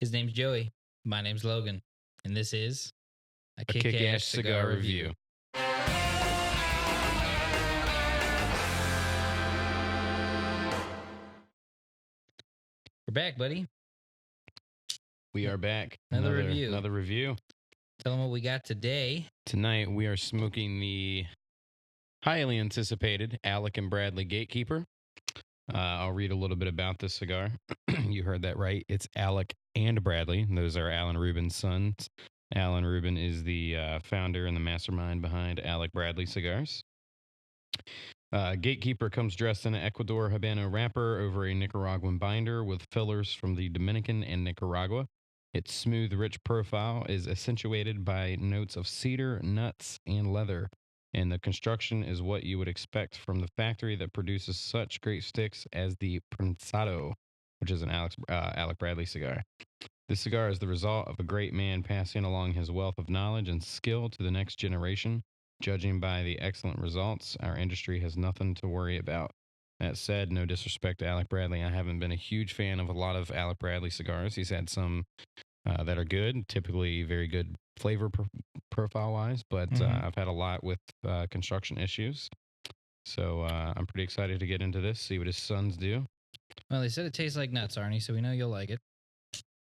His name's Joey. My name's Logan. And this is a Kickin Ash cigar review. We're back, buddy. We are back. Another review. Another review. Tell them what we got today. Tonight we are smoking the highly anticipated Alec and Bradley Gatekeeper. I'll read a little bit about this cigar. You heard that right. It's Alec and Bradley. Those are Alan Rubin's sons. Alan Rubin is the founder and the mastermind behind Alec Bradley Cigars. Gatekeeper comes dressed in an Ecuador Havana wrapper over a Nicaraguan binder with fillers from the Dominican and Nicaragua. Its smooth, rich profile is accentuated by notes of cedar, nuts, and leather. And the construction is what you would expect from the factory that produces such great sticks as the Prensado, which is an Alec Bradley cigar. This cigar is the result of a great man passing along his wealth of knowledge and skill to the next generation. Judging by the excellent results, our industry has nothing to worry about. That said, no disrespect to Alec Bradley. I haven't been a huge fan of a lot of Alec Bradley cigars. He's had some that are good, typically very good flavor profile-wise, but I've had a lot with construction issues. So I'm pretty excited to get into this, see what his sons do. Well, they said it tastes like nuts, Arnie, so we know you'll like it.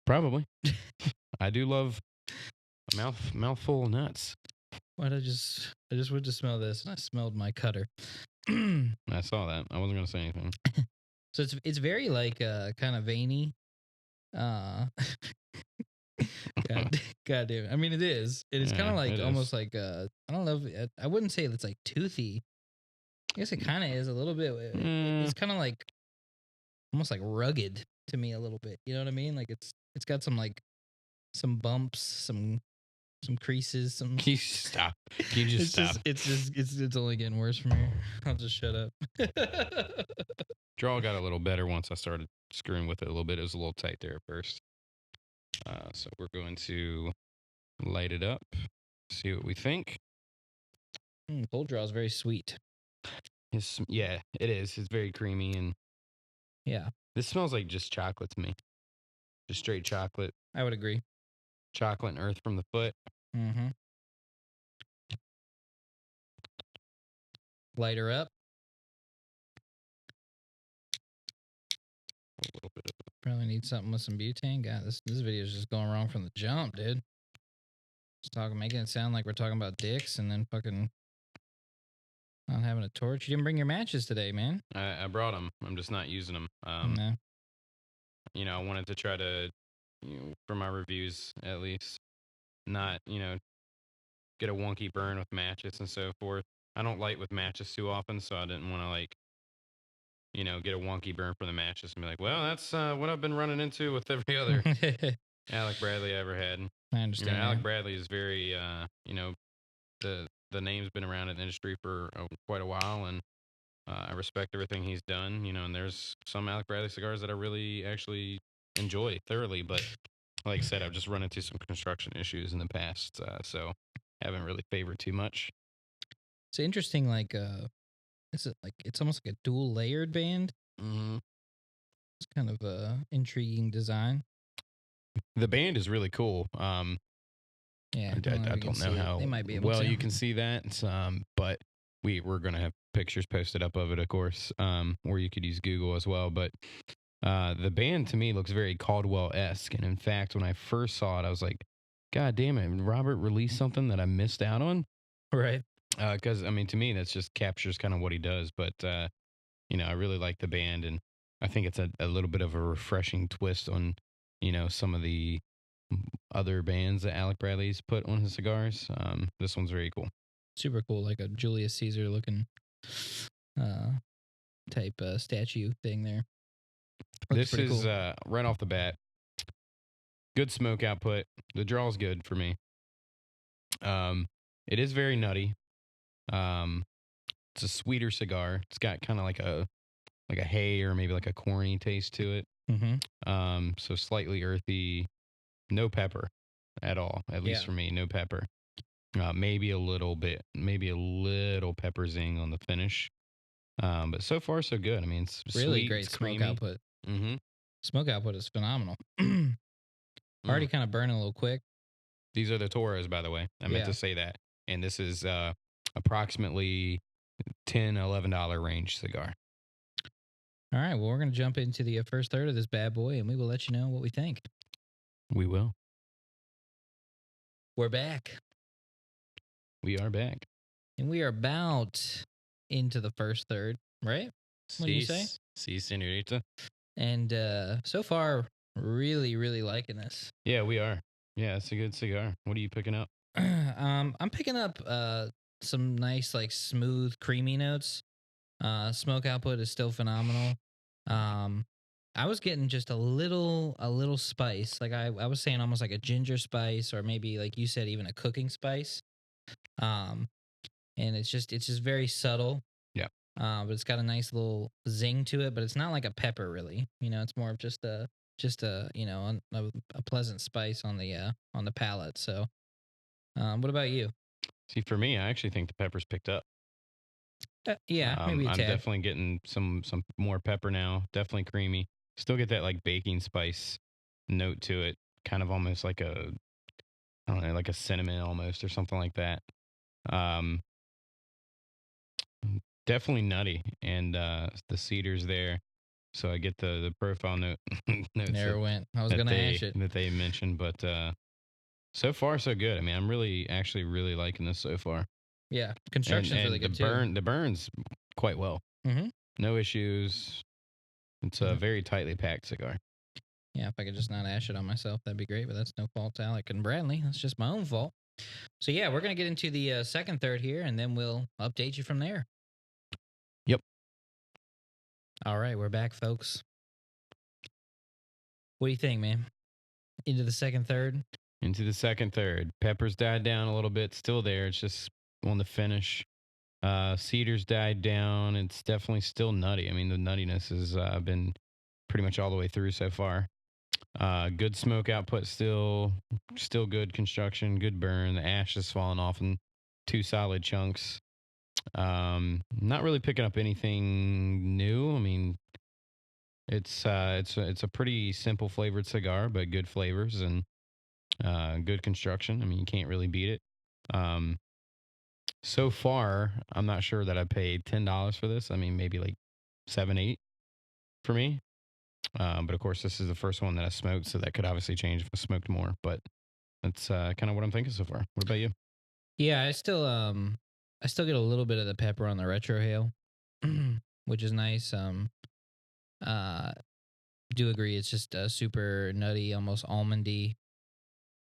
Probably. I do love a mouthful of nuts. What I just went to smell this, and I smelled my cutter. I saw that. I wasn't going to say anything. So it's very like kind of veiny. God damn it. I mean, it is. It is kind of like almost like I don't know. I wouldn't say it's like toothy. I guess it kind of is a little bit. It's kind of like almost like rugged to me a little bit. You know what I mean? Like it's got some like some bumps, some creases, some. Can you stop? Can you just stop? It's only getting worse from here. I'll just shut up. Draw got a little better once I started screwing with it a little bit. It was a little tight there at first. So we're going to light it up, see what we think. Cold draw is very sweet. Yeah, it is. It's very creamy and yeah. This smells like just chocolate to me. Just straight chocolate. I would agree. Chocolate and earth from the foot. Mm-hmm. Light her up. A little bit of Probably need something with some butane. God, this video is just going wrong from the jump, dude. Just making it sound like we're talking about dicks and then fucking not having a torch. You didn't bring your matches today, man. I brought them. I'm just not using them. No. You know, I wanted to try to, for my reviews at least, not, get a wonky burn with matches and so forth. I don't light with matches too often, so I didn't want to get a wonky burn from the matches and be like, well, that's what I've been running into with every other Alec Bradley I ever had. I understand. Alec Bradley is very, the name's been around in the industry for quite a while, and I respect everything he's done, and there's some Alec Bradley cigars that I really actually enjoy thoroughly, but like I said, I've just run into some construction issues in the past, so haven't really favored too much. It's interesting, like, it's almost like a dual layered band. Mm-hmm. It's kind of a intriguing design. The band is really cool. Yeah, I don't know how they might be able well to. You can see that, but we're gonna have pictures posted up of it, of course, or you could use Google as well. But the band to me looks very Caldwell-esque, and in fact, when I first saw it, I was like, "God damn it, Robert released something that I missed out on." Right. Because I mean, to me, that's just captures kind of what he does. But I really like the band, and I think it's a little bit of a refreshing twist on some of the other bands that Alec Bradley's put on his cigars. This one's very cool. Super cool, like a Julius Caesar looking type statue thing there. This is cool. Right off the bat, good smoke output. The draw's good for me. It is very nutty. It's a sweeter cigar. It's got kind of like a hay or maybe like a corny taste to it. Mm-hmm. So slightly earthy. No pepper at all, at least for me. No pepper. Maybe a little pepper zing on the finish. But so far so good. I mean, it's really sweet, great it's smoke creamy. output. Mm-hmm. Smoke output is phenomenal. Already kind of burning a little quick. These are the Toros, by the way. I meant to say that. And this is approximately $10, $11 range cigar. All right. Well, we're going to jump into the first third of this bad boy, and we will let you know what we think. We will. We're back. We are back. And we are about into the first third, right? What do you say? Si, senorita. And so far, really, really liking this. Yeah, we are. Yeah, it's a good cigar. What are you picking up? I'm picking up some nice, like, smooth, creamy notes. Smoke output is still phenomenal. I was getting just a little spice. Like I was saying, almost like a ginger spice, or maybe, like you said, even a cooking spice. And it's just very subtle. Yeah. But it's got a nice little zing to it. But it's not like a pepper, really. It's more of just a a pleasant spice on the palate. So, what about you? See, for me, I actually think the pepper's picked up. Yeah, maybe a I'm tad. definitely getting some more pepper now. Definitely creamy. Still get that like baking spice note to it. Kind of almost like I don't know, like a cinnamon almost or something like that. Definitely nutty, and the cedar's there. So I get the profile notes Never went. I was gonna ash it that they mentioned, but so far so good. I mean, I'm actually really liking this so far. Yeah, construction's really good too. The burns quite well. Mm-hmm. No issues. It's a very tightly packed cigar. Yeah, if I could just not ash it on myself, that'd be great. But that's no fault to Alec and Bradley. That's just my own fault. So yeah, we're gonna get into the second third here, and then we'll update you from there. Yep. All right, we're back, folks. What do you think, man? Into the second third? Into the second third. Peppers died down a little bit. Still there. It's just on the finish. Cedar's died down. It's definitely still nutty. I mean, the nuttiness has been pretty much all the way through so far. Good smoke output still good construction, good burn. The ash is falling off in 2 solid chunks. Not really picking up anything new. I mean, it's a pretty simple flavored cigar, but good flavors and good construction. I mean, you can't really beat it. So far, I'm not sure that I paid $10 for this. I mean, maybe like 7, 8 for me. But of course, this is the first one that I smoked, so that could obviously change if I smoked more. But that's kind of what I'm thinking so far. What about you? Yeah, I still get a little bit of the pepper on the retrohale, which is nice. Do agree it's just super nutty, almost almondy.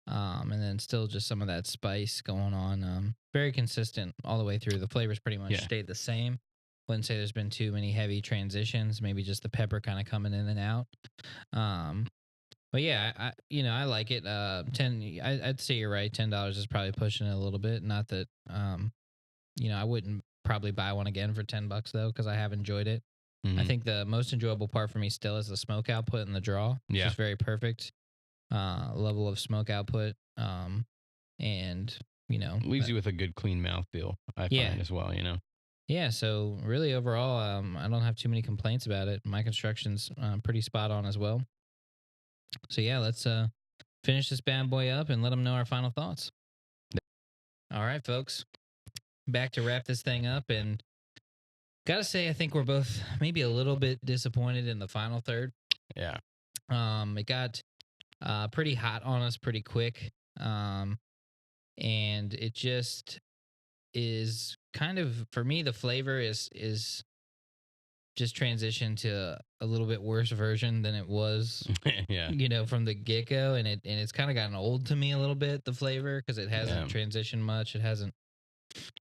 And then still just some of that spice going on. Very consistent all the way through. The flavors pretty much stayed the same. Wouldn't say there's been too many heavy transitions. Maybe just the pepper kind of coming in and out. But yeah, I like it. I'd say you're right. $10 is probably pushing it a little bit. Not that, I wouldn't probably buy one again for $10 though, because I have enjoyed it. Mm-hmm. I think the most enjoyable part for me still is the smoke output and the draw. It's just very perfect. Level of smoke output, and leaves you with a good clean mouthfeel. I find as well. Yeah. So really, overall, I don't have too many complaints about it. My construction's pretty spot on as well. So yeah, let's finish this bad boy up and let them know our final thoughts. All right, folks, back to wrap this thing up, and gotta say, I think we're both maybe a little bit disappointed in the final third. Yeah. It got pretty hot on us pretty quick. And it just is kind of, for me, the flavor is just transitioned to a little bit worse version than it was, from the get-go. And it's kind of gotten old to me a little bit, the flavor, because it hasn't transitioned much. It hasn't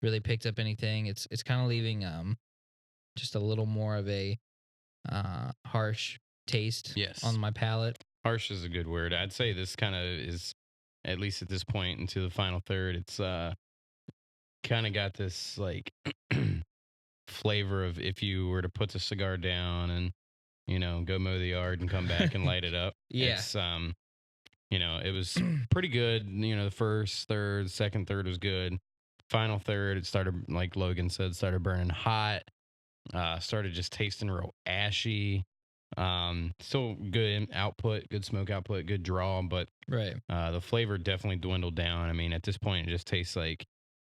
really picked up anything. It's kind of leaving just a little more of a harsh taste on my palate. Harsh is a good word. I'd say this kind of is, at least at this point into the final third, it's kind of got this like flavor of if you were to put the cigar down and go mow the yard and come back and light it up. It's it was pretty good. The first third, second third was good. Final third, it started, like Logan said, started burning hot. Started just tasting real ashy. Still good output, good smoke output, good draw, but right. The flavor definitely dwindled down. I mean, at this point, it just tastes like,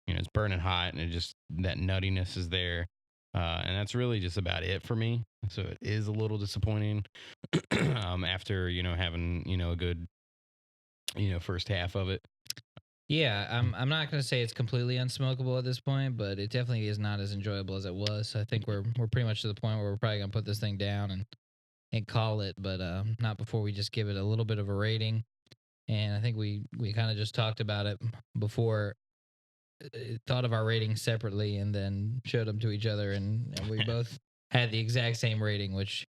it's burning hot, and it just that nuttiness is there. And that's really just about it for me. So it is a little disappointing after, having, a good, first half of it. Yeah, I'm not gonna say it's completely unsmokable at this point, but it definitely is not as enjoyable as it was. So I think we're pretty much to the point where we're probably gonna put this thing down and call it, but not before we just give it a little bit of a rating. And I think we kind of just talked about it before, thought of our ratings separately, and then showed them to each other, and we both had the exact same rating, which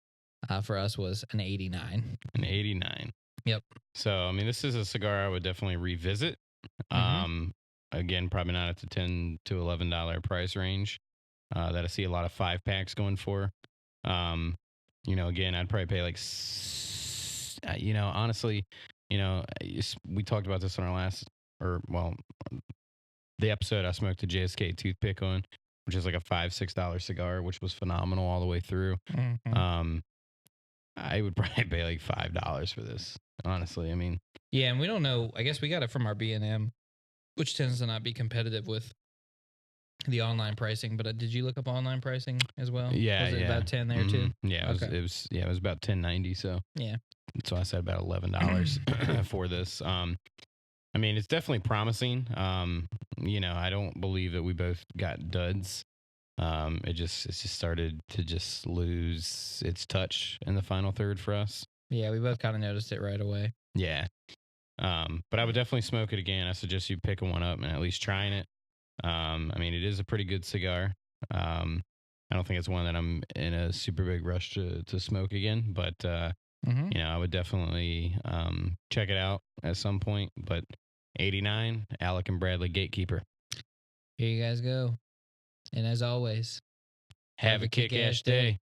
for us was an 89. An 89. Yep. So I mean, this is a cigar I would definitely revisit. Again, probably not at the $10 to $11 price range that I see a lot of 5-packs going for. Again, I'd probably pay like, honestly, we talked about this on our last, the episode I smoked a JSK toothpick on, which is like a $5-6 cigar, which was phenomenal all the way through. I would probably pay like $5 for this, honestly. I mean, yeah, and we don't know. I guess we got it from our B&M, which tends to not be competitive with the online pricing. But did you look up online pricing as well? Yeah, was it about 10 there too? Yeah, it was about $10.90. So yeah, so I said about $11 for this. I mean, it's definitely promising. I don't believe that we both got duds. It just started to just lose its touch in the final third for us. Yeah, we both kind of noticed it right away. Yeah. But I would definitely smoke it again. I suggest you picking one up and at least trying it. I mean, it is a pretty good cigar. I don't think it's one that I'm in a super big rush to smoke again, but I would definitely check it out at some point. But 89, Alec and Bradley Gatekeeper. Here you guys go. And as always, have a kick-ass day.